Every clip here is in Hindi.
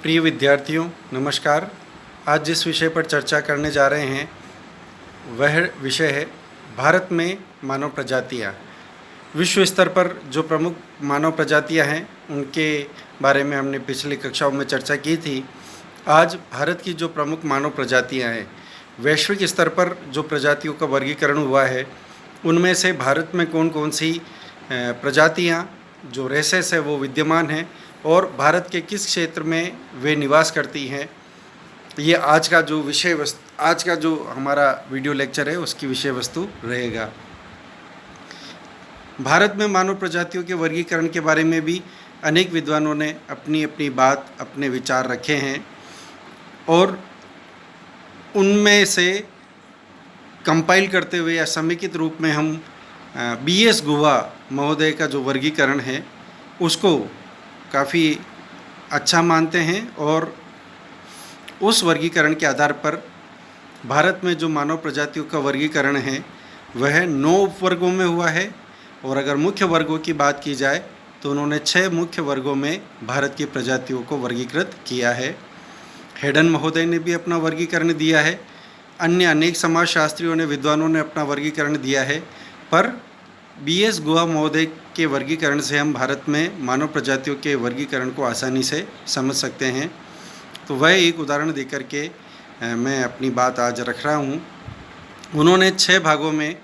प्रिय विद्यार्थियों, नमस्कार। आज जिस विषय पर चर्चा करने जा रहे हैं वह विषय है भारत में मानव प्रजातियाँ। विश्व स्तर पर जो प्रमुख मानव प्रजातियाँ हैं उनके बारे में हमने पिछली कक्षाओं में चर्चा की थी। आज भारत की जो प्रमुख मानव प्रजातियाँ हैं, वैश्विक स्तर पर जो प्रजातियों का वर्गीकरण हुआ है उनमें से भारत में कौन कौन सी प्रजातियाँ जो रेसेस है वो विद्यमान हैं और भारत के किस क्षेत्र में वे निवास करती हैं, ये आज का जो हमारा वीडियो लेक्चर है उसकी विषय वस्तु रहेगा। भारत में मानव प्रजातियों के वर्गीकरण के बारे में भी अनेक विद्वानों ने अपनी अपनी बात, अपने विचार रखे हैं और उनमें से कंपाइल करते हुए या समेकित रूप में हम बीएस गुहा महोदय का जो वर्गीकरण है उसको काफ़ी अच्छा मानते हैं और उस वर्गीकरण के आधार पर भारत में जो मानव प्रजातियों का वर्गीकरण है वह 9 उपवर्गों में हुआ है। और अगर मुख्य वर्गों की बात की जाए तो उन्होंने 6 मुख्य वर्गों में भारत की प्रजातियों को वर्गीकृत किया है। हेडन महोदय ने भी अपना वर्गीकरण दिया है, अन्य अनेक समाजशास्त्रियों ने, विद्वानों ने अपना वर्गीकरण दिया है, पर बीएस गुहा महोदय के वर्गीकरण से हम भारत में मानव प्रजातियों के वर्गीकरण को आसानी से समझ सकते हैं। तो वह एक उदाहरण देकर के मैं अपनी बात आज रख रहा हूँ। उन्होंने 6 भागों में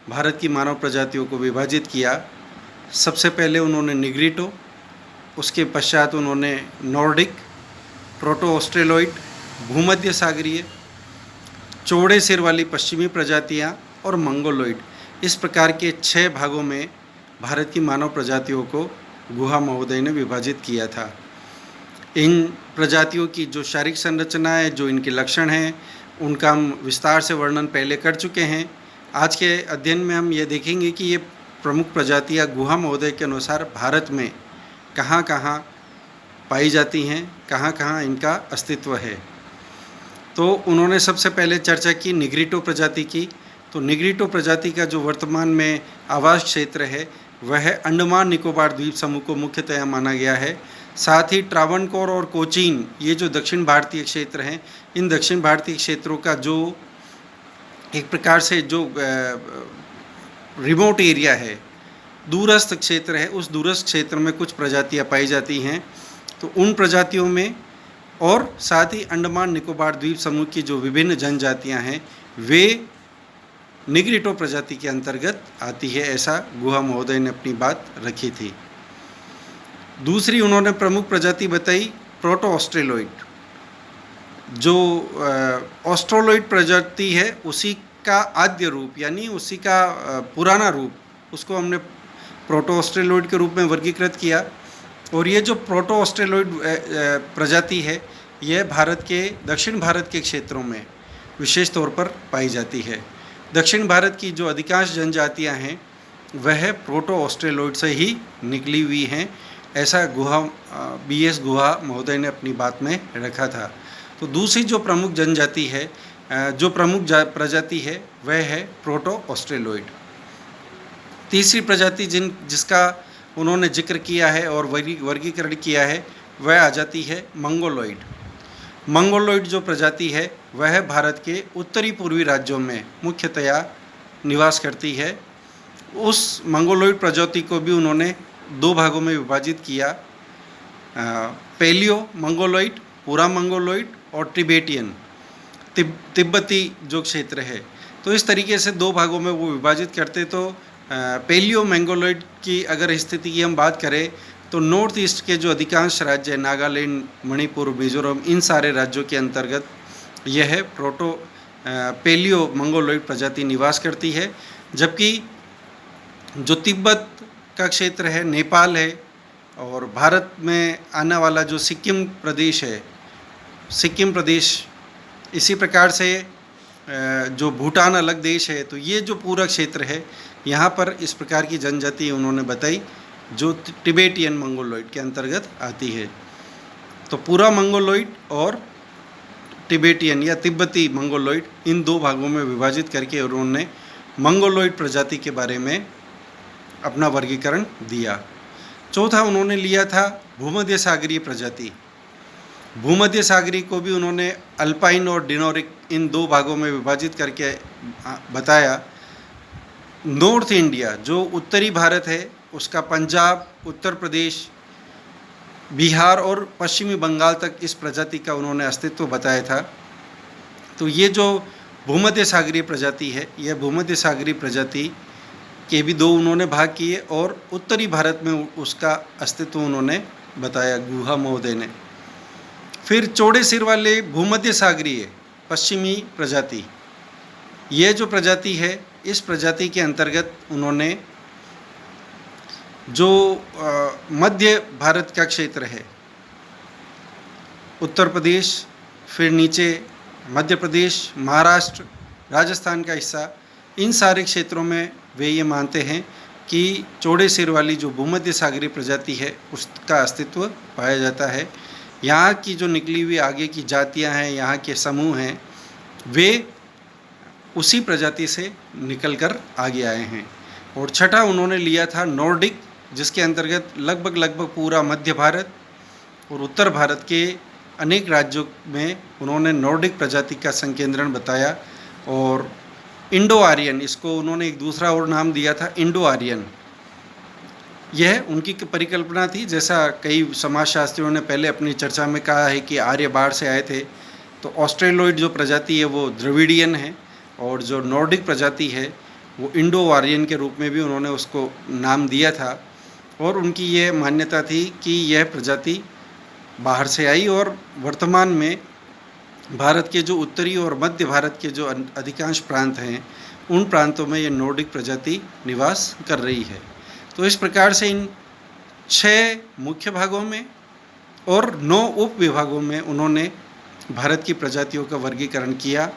भारत की मानव प्रजातियों को विभाजित किया। सबसे पहले उन्होंने निग्रिटो, उसके पश्चात उन्होंने नॉर्डिक, प्रोटो ऑस्ट्रेलॉइड, भूमध्य सागरीय, चौड़े सिर वाली पश्चिमी प्रजातियाँ और मंगोलॉइड, इस प्रकार के 6 भागों में भारत की मानव प्रजातियों को गुहा महोदय ने विभाजित किया था। इन प्रजातियों की जो शारीरिक संरचना है, जो इनके लक्षण हैं, उनका हम विस्तार से वर्णन पहले कर चुके हैं। आज के अध्ययन में हम ये देखेंगे कि ये प्रमुख प्रजातियाँ गुहा महोदय के अनुसार भारत में कहाँ कहाँ पाई जाती हैं, कहाँ कहाँ इनका अस्तित्व है। तो उन्होंने सबसे पहले चर्चा की निग्रिटो प्रजाति की। तो निग्रिटो प्रजाति का जो वर्तमान में आवास क्षेत्र है वह अंडमान निकोबार द्वीप समूह को मुख्यतया माना गया है। साथ ही ट्रावनकोर और कोचीन, ये जो दक्षिण भारतीय क्षेत्र हैं, इन दक्षिण भारतीय क्षेत्रों का जो एक प्रकार से जो रिमोट एरिया है, दूरस्थ क्षेत्र है, उस दूरस्थ क्षेत्र में कुछ प्रजातियां पाई जाती हैं। तो उन प्रजातियों में और साथ ही अंडमान निकोबार द्वीप समूह की जो विभिन्न जनजातियां हैं वे निग्रिटो प्रजाति के अंतर्गत आती है, ऐसा गुहा महोदय ने अपनी बात रखी थी। दूसरी उन्होंने प्रमुख प्रजाति बताई प्रोटो ऑस्ट्रेलॉइड। जो ऑस्ट्रेलॉइड प्रजाति है उसी का आद्य रूप यानी उसी का पुराना रूप, उसको हमने प्रोटो ऑस्ट्रेलॉइड के रूप में वर्गीकृत किया। और ये जो प्रोटो ऑस्ट्रेलॉइड प्रजाति है यह भारत के दक्षिण भारत के क्षेत्रों में विशेष तौर पर पाई जाती है। दक्षिण भारत की जो अधिकांश जनजातियां हैं वह प्रोटो ऑस्ट्रेलॉइड से ही निकली हुई हैं, ऐसा बीएस गुहा महोदय ने अपनी बात में रखा था। तो दूसरी जो प्रमुख जनजाति है, जो प्रमुख प्रजाति है वह है प्रोटो ऑस्ट्रेलॉइड। तीसरी प्रजाति जिसका उन्होंने जिक्र किया है और वर्गीकरण किया है वह आ जाती है मंगोलॉइड। मंगोलॉइड जो प्रजाति है वह भारत के उत्तरी पूर्वी राज्यों में मुख्यतया निवास करती है। उस मंगोलॉइड प्रजाति को भी उन्होंने 2 भागों में विभाजित किया, पैलियो मंगोलॉइड, पूरा मंगोलॉइड और टिबेटियन, तिब्बती जो क्षेत्र है। तो इस तरीके से 2 भागों में वो विभाजित करते। तो पैलियो मंगोलॉइड की अगर स्थिति की हम बात करें तो नॉर्थ ईस्ट के जो अधिकांश राज्य हैं, नागालैंड, मणिपुर, मिजोरम, इन सारे राज्यों के अंतर्गत यह पैलियो मंगोलॉइड प्रजाति निवास करती है। जबकि जो तिब्बत का क्षेत्र है, नेपाल है और भारत में आने वाला जो सिक्किम प्रदेश है, सिक्किम प्रदेश, इसी प्रकार से जो भूटान अलग देश है, तो ये जो पूरा क्षेत्र है यहाँ पर इस प्रकार की जनजाति उन्होंने बताई जो टिबेटियन मंगोलॉइड के अंतर्गत आती है। तो पूरा मंगोलॉइड और टिबेटियन या तिब्बती मंगोलॉइड, इन 2 भागों में विभाजित करके उन्होंने मंगोलॉइड प्रजाति के बारे में अपना वर्गीकरण दिया। चौथा उन्होंने लिया था भूमध्य सागरीय प्रजाति। भूमध्य सागरी को भी उन्होंने अल्पाइन और डिनोरिक इन दो भागों में विभाजित करके बताया। नॉर्थ इंडिया जो उत्तरी भारत है उसका पंजाब, उत्तर प्रदेश, बिहार और पश्चिमी बंगाल तक इस प्रजाति का उन्होंने अस्तित्व बताया था। तो ये जो भूमध्य सागरीय प्रजाति है, यह भूमध्य सागरीय प्रजाति के भी दो उन्होंने भाग किए और उत्तरी भारत में उसका अस्तित्व उन्होंने बताया गुहा महोदय ने। फिर चौड़े सिर वाले भूमध्य सागरीय पश्चिमी प्रजाति, ये जो प्रजाति है, इस प्रजाति के अंतर्गत उन्होंने जो मध्य भारत का क्षेत्र है, उत्तर प्रदेश, फिर नीचे मध्य प्रदेश, महाराष्ट्र, राजस्थान का हिस्सा, इन सारे क्षेत्रों में वे ये मानते हैं कि चौड़े सिर वाली जो भूमध्य सागरीय प्रजाति है उसका अस्तित्व पाया जाता है। यहाँ की जो निकली हुई आगे की जातियाँ हैं, यहाँ के समूह हैं, वे उसी प्रजाति से निकलकर आगे आए हैं। और छठा उन्होंने लिया था नॉर्डिक, जिसके अंतर्गत लगभग पूरा मध्य भारत और उत्तर भारत के अनेक राज्यों में उन्होंने नॉर्डिक प्रजाति का संकेंद्रण बताया। और इंडो आर्यन, इसको उन्होंने एक दूसरा और नाम दिया था इंडो आर्यन, यह उनकी परिकल्पना थी। जैसा कई समाजशास्त्रियों ने पहले अपनी चर्चा में कहा है कि आर्य बाहर से आए थे, तो ऑस्ट्रेलोइड जो प्रजाति है वो द्रविडियन है और जो नॉर्डिक प्रजाति है वो इंडो आर्यन के रूप में भी उन्होंने उसको नाम दिया था। और उनकी यह मान्यता थी कि यह प्रजाति बाहर से आई और वर्तमान में भारत के जो उत्तरी और मध्य भारत के जो अधिकांश प्रांत हैं उन प्रांतों में ये नॉर्डिक प्रजाति निवास कर रही है। तो इस प्रकार से इन 6 मुख्य भागों में और 9 उप विभागों में उन्होंने भारत की प्रजातियों का वर्गीकरण किया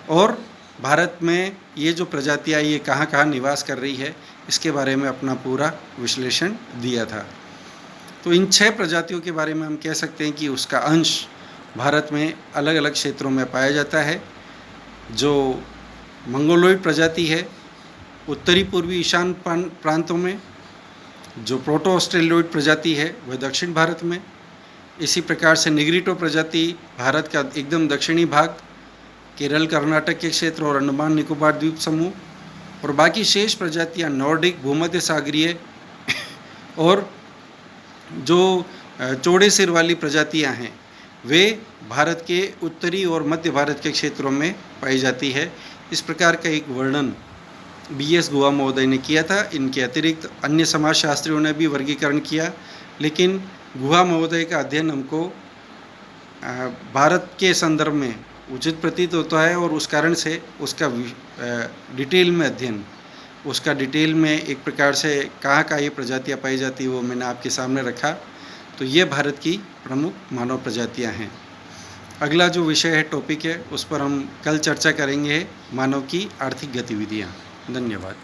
और भारत में ये जो प्रजातियाँ ये कहाँ कहाँ निवास कर रही है इसके बारे में अपना पूरा विश्लेषण दिया था। तो इन 6 प्रजातियों के बारे में हम कह सकते हैं कि उसका अंश भारत में अलग अलग क्षेत्रों में पाया जाता है। जो मंगोलॉइड प्रजाति है उत्तरी पूर्वी ईशान प्रांतों में, जो प्रोटो ऑस्ट्रेलोइड प्रजाति है वह दक्षिण भारत में, इसी प्रकार से निग्रिटो प्रजाति भारत का एकदम दक्षिणी भाग, केरल कर्नाटक के क्षेत्र और अंडमान निकोबार द्वीप समूह, और बाकी शेष प्रजातियां नॉर्डिक, भूमध्य सागरीय और जो चौड़े सिर वाली प्रजातियां हैं वे भारत के उत्तरी और मध्य भारत के क्षेत्रों में पाई जाती है। इस प्रकार का एक वर्णन BS गुहा महोदय ने किया था। इनके अतिरिक्त अन्य समाजशास्त्रियों ने भी वर्गीकरण किया, लेकिन गुहा महोदय का अध्ययन हमको भारत के संदर्भ में उचित प्रतीत होता है और उस कारण से उसका डिटेल में अध्ययन, उसका डिटेल में एक प्रकार से कहाँ ये प्रजातियाँ पाई जाती है वो मैंने आपके सामने रखा। तो ये भारत की प्रमुख मानव प्रजातियाँ हैं। अगला जो विषय है, टॉपिक है, उस पर हम कल चर्चा करेंगे, मानव की आर्थिक गतिविधियाँ। धन्यवाद।